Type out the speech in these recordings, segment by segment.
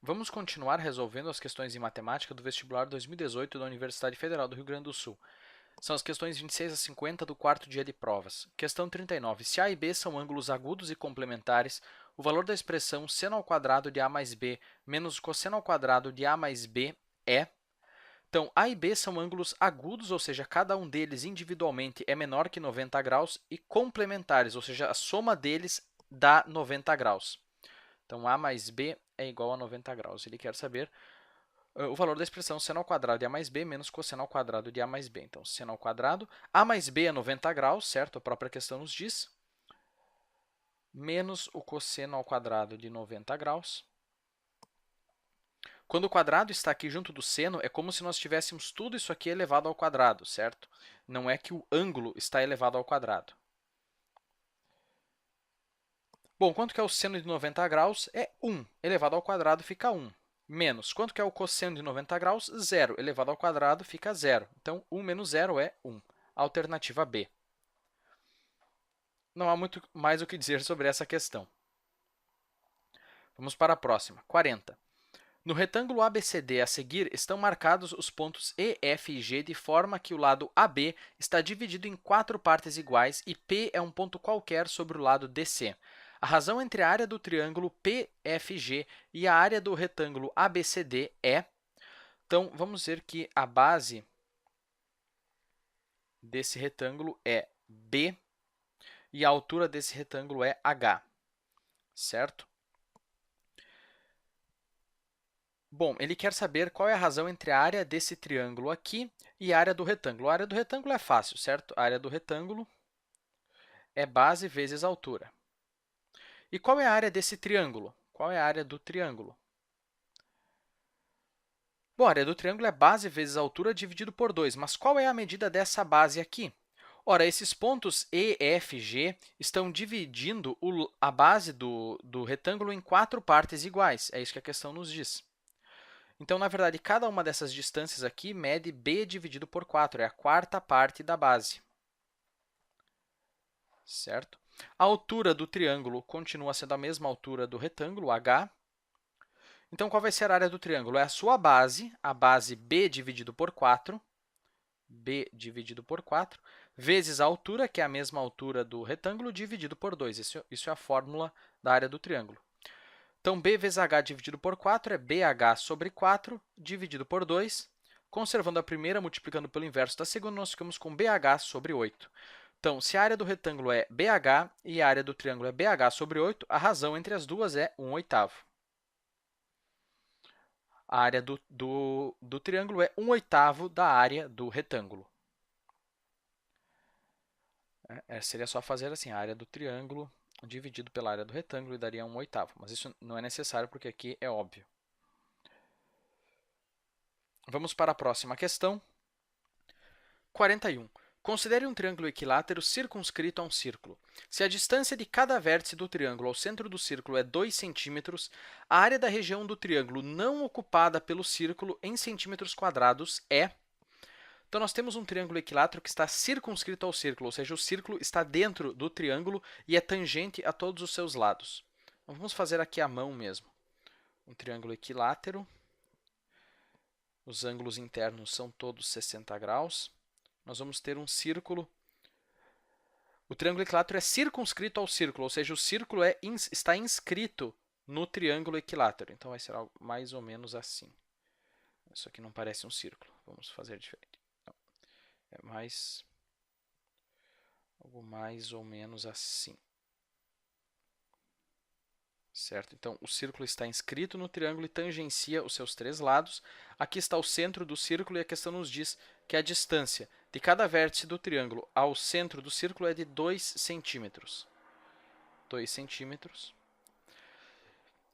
Vamos continuar resolvendo as questões em matemática do vestibular 2018 da Universidade Federal do Rio Grande do Sul. São as questões 26 a 50 do quarto dia de provas. Questão 39. Se A e B são ângulos agudos e complementares, o valor da expressão seno ao quadrado de A mais B menos cosseno ao quadrado de A mais B é... Então, A e B são ângulos agudos, ou seja, cada um deles individualmente é menor que 90 graus, e complementares, ou seja, a soma deles dá 90 graus. Então, A mais B é igual a 90 graus. Ele quer saber o valor da expressão seno ao quadrado de A mais B menos cosseno ao quadrado de A mais B. Então, seno ao quadrado, A mais B é 90 graus, certo? A própria questão nos diz. Menos o cosseno ao quadrado de 90 graus. Quando o quadrado está aqui junto do seno, é como se nós tivéssemos tudo isso aqui elevado ao quadrado, certo? Não é que o ângulo está elevado ao quadrado. Bom, quanto que é o seno de 90 graus? É 1. Elevado ao quadrado fica 1. Menos, quanto que é o cosseno de 90 graus? 0. Elevado ao quadrado fica 0. Então, 1 menos 0 é 1. Alternativa B. Não há muito mais o que dizer sobre essa questão. Vamos para a próxima. 40. No retângulo ABCD a seguir estão marcados os pontos E, F e G de forma que o lado AB está dividido em 4 partes iguais e P é um ponto qualquer sobre o lado DC. A razão entre a área do triângulo PFG e a área do retângulo ABCD é... Então, vamos dizer que a base desse retângulo é B e a altura desse retângulo é H, certo? Bom, ele quer saber qual é a razão entre a área desse triângulo aqui e a área do retângulo. A área do retângulo é fácil, certo? A área do retângulo é base vezes altura. E qual é a área desse triângulo? Qual é a área do triângulo? Bom, a área do triângulo é base vezes altura dividido por 2, mas qual é a medida dessa base aqui? Ora, esses pontos E, F, G estão dividindo a base do retângulo em 4 partes iguais. É isso que a questão nos diz. Então, na verdade, cada uma dessas distâncias aqui mede B dividido por 4, é a quarta parte da base. Certo? A altura do triângulo continua sendo a mesma altura do retângulo, h. Então, qual vai ser a área do triângulo? É a sua base, a base B dividido por 4, B dividido por 4, vezes a altura, que é a mesma altura do retângulo, dividido por 2. Isso é a fórmula da área do triângulo. Então, B vezes h dividido por 4 é BH sobre 4 dividido por 2. Conservando a primeira, multiplicando pelo inverso da segunda, nós ficamos com BH sobre 8. Então, se a área do retângulo é BH e a área do triângulo é BH sobre 8, a razão entre as duas é 1/8. A área do triângulo é 1/8 da área do retângulo. Seria só fazer assim, a área do triângulo dividido pela área do retângulo e daria 1/8. Mas isso não é necessário porque aqui é óbvio. Vamos para a próxima questão. 41. Considere um triângulo equilátero circunscrito a um círculo. Se a distância de cada vértice do triângulo ao centro do círculo é 2 centímetros, a área da região do triângulo não ocupada pelo círculo em centímetros quadrados é... Então, nós temos um triângulo equilátero que está circunscrito ao círculo, ou seja, o círculo está dentro do triângulo e é tangente a todos os seus lados. Então, vamos fazer aqui à mão mesmo. Um triângulo equilátero. Os ângulos internos são todos 60 graus. Nós vamos ter um círculo. O triângulo equilátero é circunscrito ao círculo, ou seja, o círculo está inscrito no triângulo equilátero. Então, vai ser algo mais ou menos assim. Isso aqui não parece um círculo. Vamos fazer diferente. Não. É algo mais ou menos assim. Certo? Então, o círculo está inscrito no triângulo e tangencia os seus 3 lados. Aqui está o centro do círculo e a questão nos diz que a distância de cada vértice do triângulo ao centro do círculo é de 2 centímetros. 2 centímetros.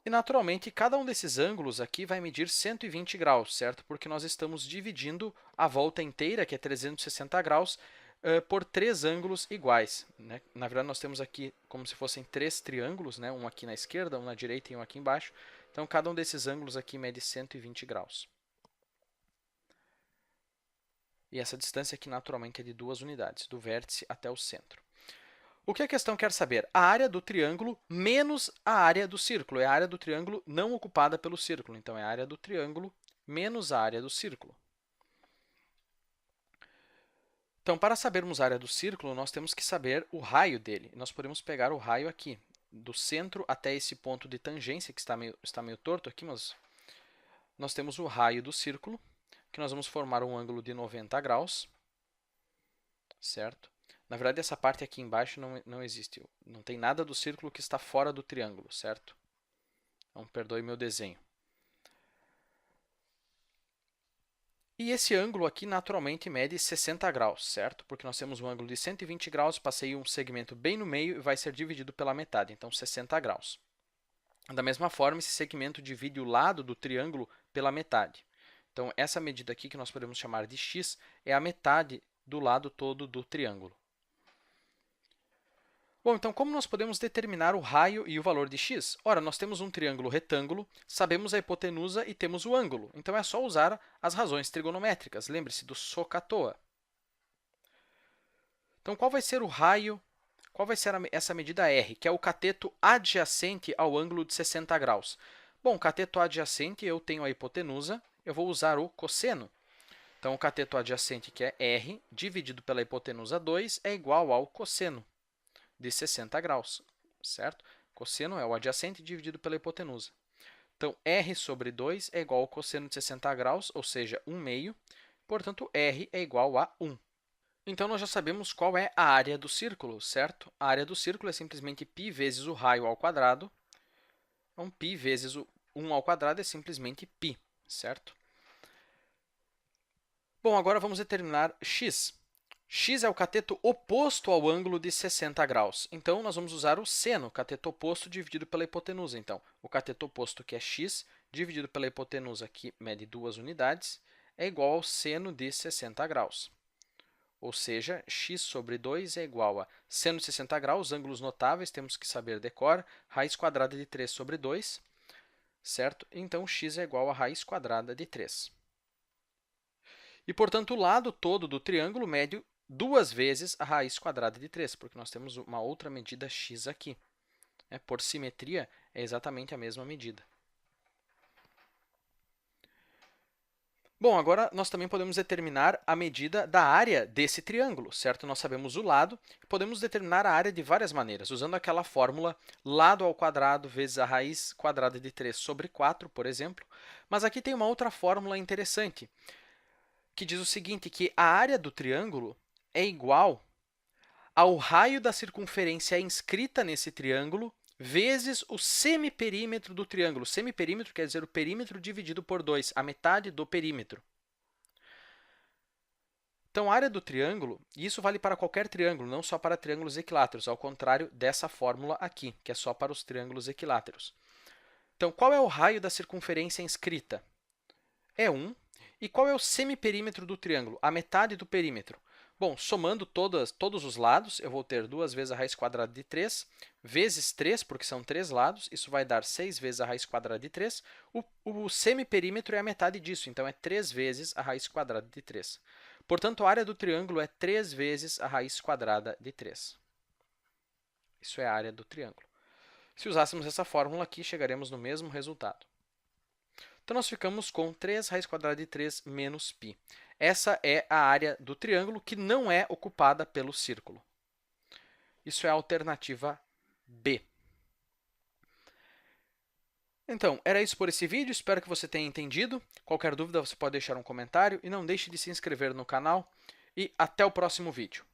E, naturalmente, cada um desses ângulos aqui vai medir 120 graus, certo? Porque nós estamos dividindo a volta inteira, que é 360 graus, por 3 ângulos iguais. Né? Na verdade, nós temos aqui como se fossem 3 triângulos, né? Um aqui na esquerda, um na direita e um aqui embaixo. Então, cada um desses ângulos aqui mede 120 graus. E essa distância aqui, naturalmente, é de 2 unidades, do vértice até o centro. O que a questão quer saber? A área do triângulo menos a área do círculo. É a área do triângulo não ocupada pelo círculo. Então, é a área do triângulo menos a área do círculo. Então, para sabermos a área do círculo, nós temos que saber o raio dele. Nós podemos pegar o raio aqui, do centro até esse ponto de tangência, que está meio torto aqui, mas nós temos o raio do círculo, que nós vamos formar um ângulo de 90 graus, certo? Na verdade, essa parte aqui embaixo não existe. Não tem nada do círculo que está fora do triângulo, certo? Então, perdoe meu desenho. E esse ângulo aqui, naturalmente, mede 60 graus, certo? Porque nós temos um ângulo de 120 graus, passei um segmento bem no meio e vai ser dividido pela metade, então 60 graus. Da mesma forma, esse segmento divide o lado do triângulo pela metade. Então, essa medida aqui, que nós podemos chamar de x, é a metade do lado todo do triângulo. Bom, então, como nós podemos determinar o raio e o valor de x? Ora, nós temos um triângulo retângulo, sabemos a hipotenusa e temos o ângulo. Então, é só usar as razões trigonométricas. Lembre-se do SOHCAHTOA. Então, qual vai ser o raio? Qual vai ser essa medida R, que é o cateto adjacente ao ângulo de 60 graus? Bom, cateto adjacente, eu tenho a hipotenusa, eu vou usar o cosseno. Então, o cateto adjacente, que é R, dividido pela hipotenusa 2, é igual ao cosseno de 60 graus, certo? Cosseno é o adjacente dividido pela hipotenusa. Então, R sobre 2 é igual ao cosseno de 60 graus, ou seja, 1 meio. Portanto, R é igual a 1. Então, nós já sabemos qual é a área do círculo, certo? A área do círculo é simplesmente π vezes o raio ao quadrado. Então, π vezes o 1 ao quadrado é simplesmente π, certo? Bom, agora vamos determinar x. X é o cateto oposto ao ângulo de 60 graus. Então, nós vamos usar o seno, cateto oposto dividido pela hipotenusa. Então, o cateto oposto, que é x, dividido pela hipotenusa, que mede 2 unidades, é igual ao seno de 60 graus. Ou seja, x sobre 2 é igual a seno de 60 graus, ângulos notáveis, temos que saber decor, raiz quadrada de 3 sobre 2, certo? Então, x é igual a raiz quadrada de 3. E, portanto, o lado todo do triângulo mede 2 vezes a raiz quadrada de 3, porque nós temos uma outra medida x aqui. Por simetria, é exatamente a mesma medida. Bom, agora nós também podemos determinar a medida da área desse triângulo, certo? Nós sabemos o lado, podemos determinar a área de várias maneiras, usando aquela fórmula lado ao quadrado vezes a raiz quadrada de 3 sobre 4, por exemplo. Mas aqui tem uma outra fórmula interessante, que diz o seguinte, que a área do triângulo é igual ao raio da circunferência inscrita nesse triângulo vezes o semiperímetro do triângulo. Semiperímetro quer dizer o perímetro dividido por 2, a metade do perímetro. Então, a área do triângulo, e isso vale para qualquer triângulo, não só para triângulos equiláteros, ao contrário dessa fórmula aqui, que é só para os triângulos equiláteros. Então, qual é o raio da circunferência inscrita? É 1. E qual é o semiperímetro do triângulo? A metade do perímetro. Bom, somando todos os lados, eu vou ter 2 vezes a raiz quadrada de 3, vezes 3, porque são 3 lados, isso vai dar 6 vezes a raiz quadrada de 3. O semiperímetro é a metade disso, então é 3 vezes a raiz quadrada de 3. Portanto, a área do triângulo é 3 vezes a raiz quadrada de 3. Isso é a área do triângulo. Se usássemos essa fórmula aqui, chegaremos no mesmo resultado. Então, nós ficamos com 3 raiz quadrada de 3 menos π. Essa é a área do triângulo que não é ocupada pelo círculo. Isso é a alternativa B. Então, era isso por esse vídeo. Espero que você tenha entendido. Qualquer dúvida, você pode deixar um comentário. E não deixe de se inscrever no canal. E até o próximo vídeo.